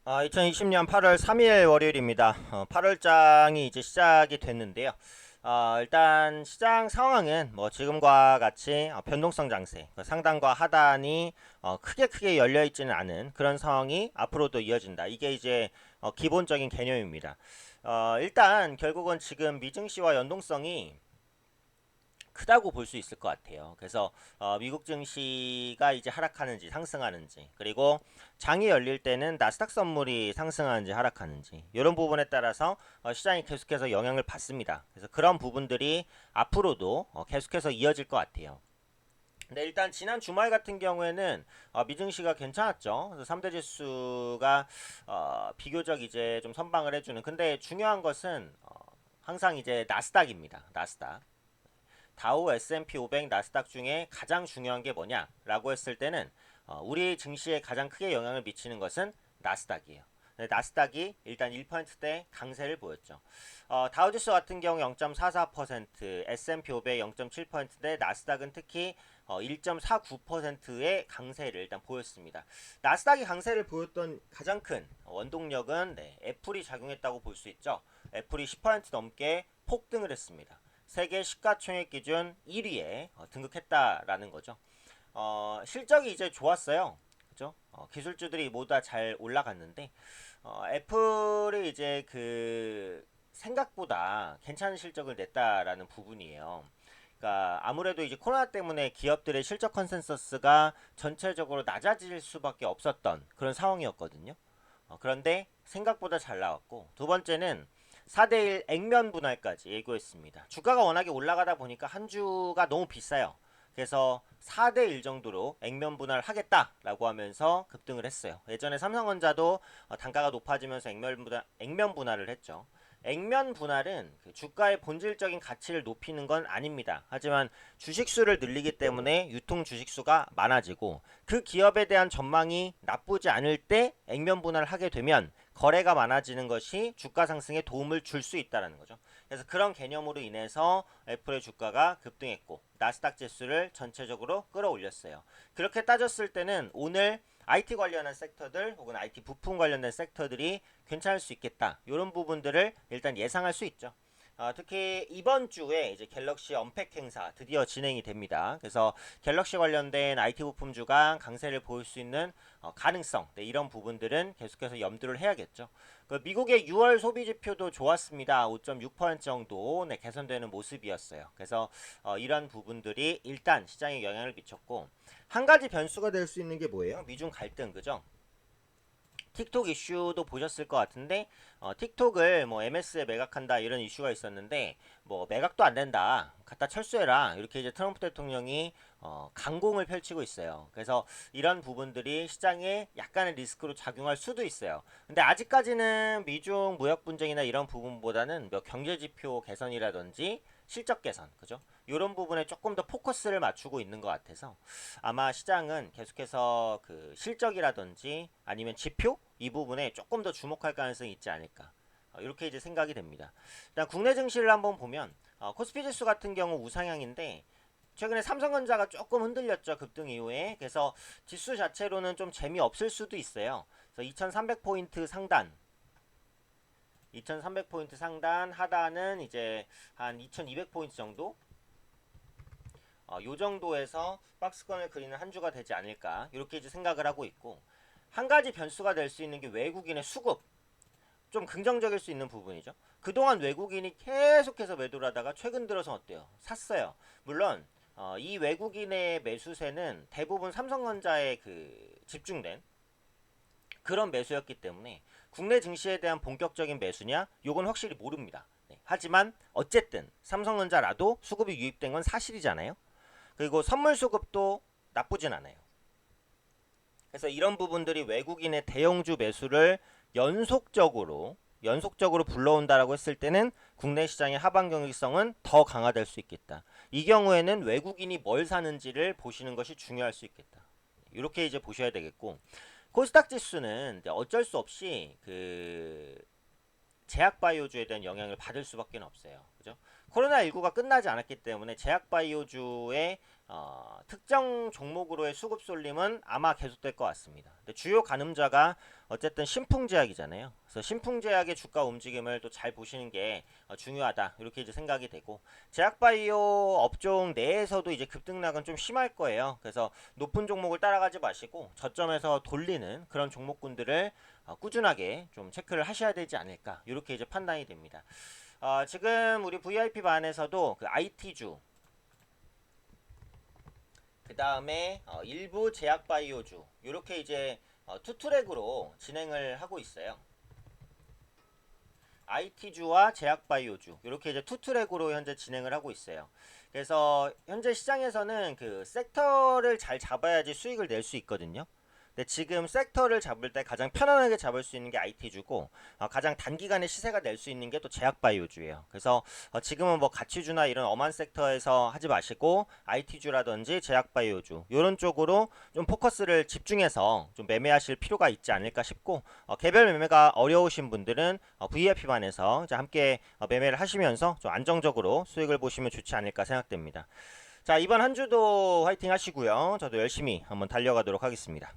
2020년 8월 3일 월요일입니다. 8월장이 이제 시작이 됐는데요. 일단 시장 상황은 뭐 지금과 같이 변동성 장세, 상단과 하단이 크게 열려 있지는 않은 그런 상황이 앞으로도 이어진다. 이게 이제 기본적인 개념입니다. 일단 결국은 지금 미증시와 연동성이 크다고 볼 수 있을 것 같아요. 그래서 미국 증시가 이제 하락하는지 상승하는지, 그리고 장이 열릴 때는 나스닥 선물이 상승하는지 하락하는지, 이런 부분에 따라서 시장이 계속해서 영향을 받습니다. 그래서 그런 부분들이 앞으로도 계속해서 이어질 것 같아요. 근데 일단 지난 주말 같은 경우에는 미증시가 괜찮았죠. 그래서 3대 지수가 비교적 이제 좀 선방을 해주는. 근데 중요한 것은 항상 이제 나스닥입니다. 나스닥. 다우, S&P 500, 나스닥 중에 가장 중요한 게 뭐냐라고 했을 때는 우리 증시에 가장 크게 영향을 미치는 것은 나스닥이에요. 나스닥이 일단 1%대 강세를 보였죠. 다우지수 같은 경우 0.44%, S&P 500 0.7%대 나스닥은 특히 1.49%의 강세를 일단 보였습니다. 나스닥이 강세를 보였던 가장 큰 원동력은 애플이 작용했다고 볼 수 있죠. 애플이 10% 넘게 폭등을 했습니다. 세계 시가총액 기준 1위에 등극했다라는 거죠. 실적이 이제 좋았어요. 그죠? 기술주들이 모두 다 잘 올라갔는데 애플이 이제 그 생각보다 괜찮은 실적을 냈다라는 부분이에요. 그러니까 아무래도 이제 코로나 때문에 기업들의 실적 컨센서스가 전체적으로 낮아질 수밖에 없었던 그런 상황이었거든요. 그런데 생각보다 잘 나왔고, 두 번째는 4대1 액면 분할까지 예고했습니다. 주가가 워낙에 올라가다 보니까 한 주가 너무 비싸요. 그래서 4대1 정도로 액면 분할 하겠다라고 하면서 급등을 했어요. 예전에 삼성전자도 단가가 높아지면서 액면 분할을 했죠. 액면 분할은 그 주가의 본질적인 가치를 높이는 건 아닙니다. 하지만 주식수를 늘리기 때문에 유통 주식수가 많아지고, 그 기업에 대한 전망이 나쁘지 않을 때 액면 분할을 하게 되면 거래가 많아지는 것이 주가 상승에 도움을 줄 수 있다는 거죠. 그래서 그런 개념으로 인해서 애플의 주가가 급등했고, 나스닥 지수를 전체적으로 끌어올렸어요. 그렇게 따졌을 때는 오늘 IT 관련한 섹터들 혹은 IT 부품 관련된 섹터들이 괜찮을 수 있겠다. 이런 부분들을 일단 예상할 수 있죠. 특히 이번 주에 이제 갤럭시 언팩 행사 드디어 진행이 됩니다. 그래서 갤럭시 관련된 IT 부품 주간 강세를 보일 수 있는 가능성, 이런 부분들은 계속해서 염두를 해야겠죠. 그 미국의 6월 소비 지표도 좋았습니다. 5.6% 정도 개선되는 모습이었어요. 그래서 이런 부분들이 일단 시장에 영향을 미쳤고, 한 가지 변수가 될 수 있는 게 뭐예요? 미중 갈등, 그죠? 틱톡 이슈도 보셨을 것 같은데 틱톡을 뭐 MS에 매각한다 이런 이슈가 있었는데, 뭐 매각도 안 된다, 갖다 철수해라, 이렇게 이제 트럼프 대통령이 강공을 펼치고 있어요. 그래서 이런 부분들이 시장에 약간의 리스크로 작용할 수도 있어요. 근데 아직까지는 미중 무역 분쟁이나 이런 부분보다는 뭐 경제 지표 개선이라든지 실적 개선, 그죠? 이런 부분에 조금 더 포커스를 맞추고 있는 것 같아서 아마 시장은 계속해서 그 실적이라든지 아니면 지표 이 부분에 조금 더 주목할 가능성이 있지 않을까, 이렇게 이제 생각이 됩니다. 일단 국내 증시를 한번 보면 코스피 지수 같은 경우 우상향인데, 최근에 삼성전자가 조금 흔들렸죠, 급등 이후에. 그래서 지수 자체로는 좀 재미없을 수도 있어요. 그래서 2300포인트 상단, 2300포인트 상단, 하단은 이제 한 2200포인트 정도, 요 정도에서 박스권을 그리는 한 주가 되지 않을까, 이렇게 이제 생각을 하고 있고, 한 가지 변수가 될 수 있는 게 외국인의 수급, 좀 긍정적일 수 있는 부분이죠. 그동안 외국인이 계속해서 매도를 하다가 최근 들어서 어때요? 샀어요. 물론 이 외국인의 매수세는 대부분 삼성전자에 그 집중된 그런 매수였기 때문에 국내 증시에 대한 본격적인 매수냐? 요건 확실히 모릅니다. 네. 하지만 어쨌든 삼성전자라도 수급이 유입된 건 사실이잖아요. 그리고 선물 수급도 나쁘진 않아요. 그래서 이런 부분들이 외국인의 대형주 매수를 연속적으로 불러온다라고 했을 때는 국내 시장의 하방 경직성은 더 강화될 수 있겠다. 이 경우에는 외국인이 뭘 사는지를 보시는 것이 중요할 수 있겠다. 이렇게 이제 보셔야 되겠고, 코스닥 지수는 어쩔 수 없이 그 제약바이오주에 대한 영향을 받을 수밖에 없어요. 그죠? 코로나19가 끝나지 않았기 때문에 제약바이오주의 특정 종목으로의 수급 쏠림은 아마 계속될 것 같습니다. 근데 주요 가늠자가 어쨌든 신풍제약이잖아요. 그래서 신풍제약의 주가 움직임을 또 잘 보시는 게 중요하다. 이렇게 이제 생각이 되고, 제약바이오 업종 내에서도 이제 급등락은 좀 심할 거예요. 그래서 높은 종목을 따라가지 마시고 저점에서 돌리는 그런 종목군들을 꾸준하게 좀 체크를 하셔야 되지 않을까. 이렇게 이제 판단이 됩니다. 지금 우리 VIP 반에서도 그 IT주, 그 다음에 일부 제약바이오주 이렇게 이제 투트랙으로 진행을 하고 있어요. IT주와 제약바이오주 이렇게 이제 투트랙으로 현재 진행을 하고 있어요. 그래서 현재 시장에서는 그 섹터를 잘 잡아야지 수익을 낼 수 있거든요. 근데 지금 섹터를 잡을 때 가장 편안하게 잡을 수 있는 게 IT주고, 가장 단기간에 시세가 낼 수 있는 게 또 제약바이오주예요. 그래서 지금은 뭐 가치주나 이런 엄한 섹터에서 하지 마시고 IT주라든지 제약바이오주 이런 쪽으로 좀 포커스를 집중해서 좀 매매하실 필요가 있지 않을까 싶고, 개별 매매가 어려우신 분들은 VIP반에서 이제 함께 매매를 하시면서 좀 안정적으로 수익을 보시면 좋지 않을까 생각됩니다. 자, 이번 한 주도 화이팅 하시고요. 저도 열심히 한번 달려가도록 하겠습니다.